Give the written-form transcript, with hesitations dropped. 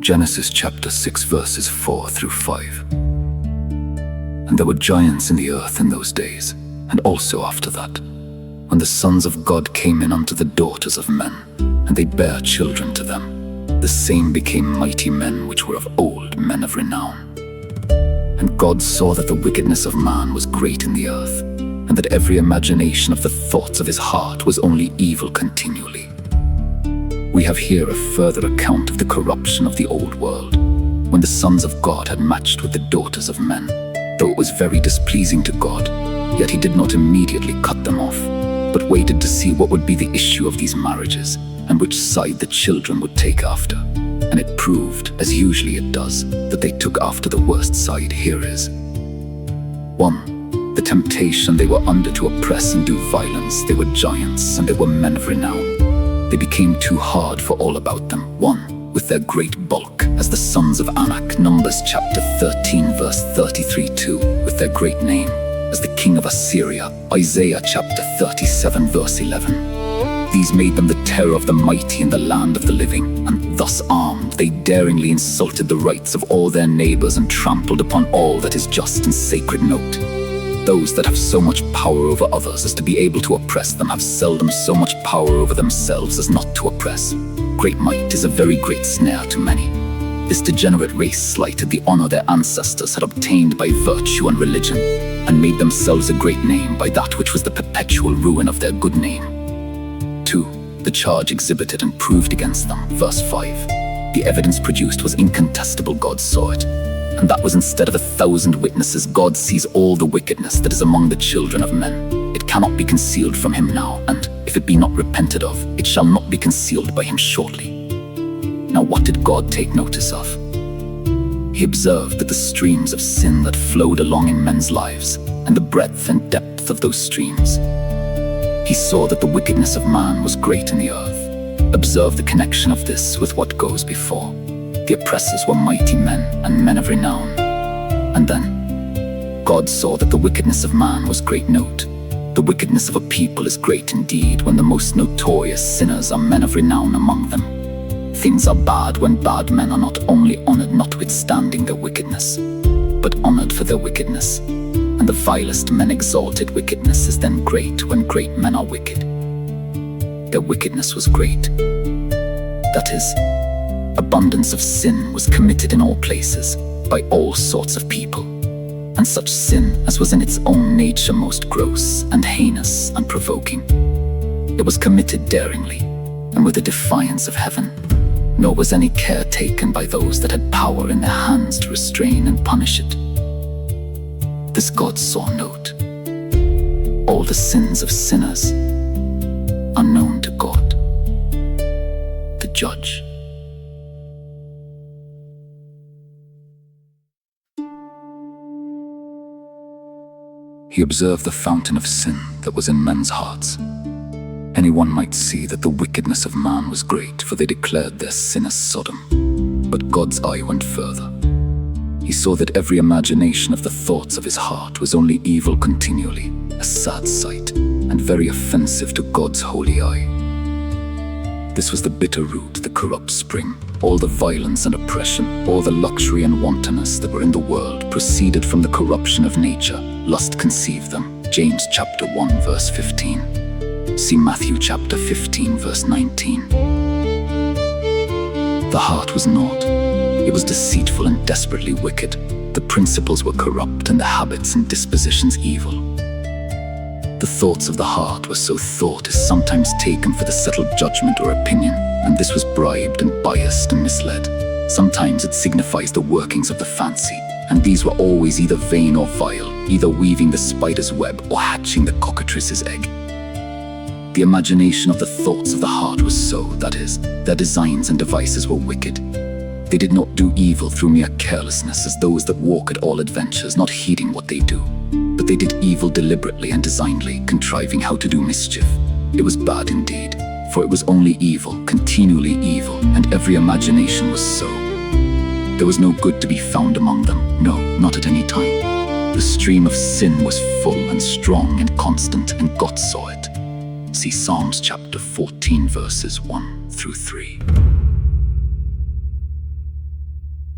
Genesis chapter 6 verses 4 through 5. And there were giants in the earth in those days, and also after that, when the sons of God came in unto the daughters of men, and they bare children to them. The same became mighty men which were of old, men of renown. And God saw that the wickedness of man was great in the earth, and that every imagination of the thoughts of his heart was only evil continually. We have here a further account of the corruption of the old world, when the sons of God had matched with the daughters of men. Though it was very displeasing to God, yet he did not immediately cut them off, but waited to see what would be the issue of these marriages, and which side the children would take after. And it proved, as usually it does, that they took after the worst side. Here is 1. The temptation they were under to oppress and do violence. They were giants, and they were men of renown. They became too hard for all about them. 1. With their great bulk, as the sons of Anak, Numbers chapter 13 verse 33. 2. With their great name, as the king of Assyria, Isaiah chapter 37 verse 11. These made them the terror of the mighty in the land of the living, and thus armed they daringly insulted the rights of all their neighbors and trampled upon all that is just and sacred. Note: those that have so much power over others as to be able to oppress them have seldom so much power over themselves as not to oppress. Great might is a very great snare to many. This degenerate race slighted the honor their ancestors had obtained by virtue and religion, and made themselves a great name by that which was the perpetual ruin of their good name. 2. The charge exhibited and proved against them. Verse 5. The evidence produced was incontestable. God saw it, and that was instead of 1,000 witnesses. God sees all the wickedness that is among the children of men. It cannot be concealed from him now, and if it be not repented of, it shall not be concealed by him shortly. Now what did God take notice of? He observed that the streams of sin that flowed along in men's lives, and the breadth and depth of those streams. He saw that the wickedness of man was great in the earth. Observe the connection of this with what goes before. The oppressors were mighty men and men of renown. And then, God saw that the wickedness of man was great. Note: the wickedness of a people is great indeed when the most notorious sinners are men of renown among them. Things are bad when bad men are not only honored notwithstanding their wickedness, but honored for their wickedness. And the vilest men exalted. Wickedness is then great when great men are wicked. Their wickedness was great. That is, abundance of sin was committed in all places, by all sorts of people, and such sin as was in its own nature most gross and heinous and provoking. It was committed daringly, and with the defiance of heaven, nor was any care taken by those that had power in their hands to restrain and punish it. This God saw. Note: all the sins of sinners are known to God, the judge. He observed the fountain of sin that was in men's hearts. Anyone might see that the wickedness of man was great, for they declared their sin as Sodom. But God's eye went further. He saw that every imagination of the thoughts of his heart was only evil continually, a sad sight, and very offensive to God's holy eye. This was the bitter root, the corrupt spring. All the violence and oppression, all the luxury and wantonness that were in the world proceeded from the corruption of nature. Lust conceived them. James chapter 1 verse 15. See Matthew chapter 15 verse 19. The heart was naught. It was deceitful and desperately wicked. The principles were corrupt and the habits and dispositions evil. The thoughts of the heart were so. Thought is sometimes taken for the settled judgment or opinion, and this was bribed and biased and misled. Sometimes it signifies the workings of the fancy, and these were always either vain or vile, either weaving the spider's web or hatching the cockatrice's egg. The imagination of the thoughts of the heart was so, that is, their designs and devices were wicked. They did not do evil through mere carelessness as those that walk at all adventures, not heeding what they do, but they did evil deliberately and designedly, contriving how to do mischief. It was bad indeed, for it was only evil, continually evil, and every imagination was so. There was no good to be found among them, no, not at any time. The stream of sin was full and strong and constant, and God saw it. See Psalms chapter 14 verses 1 through 3.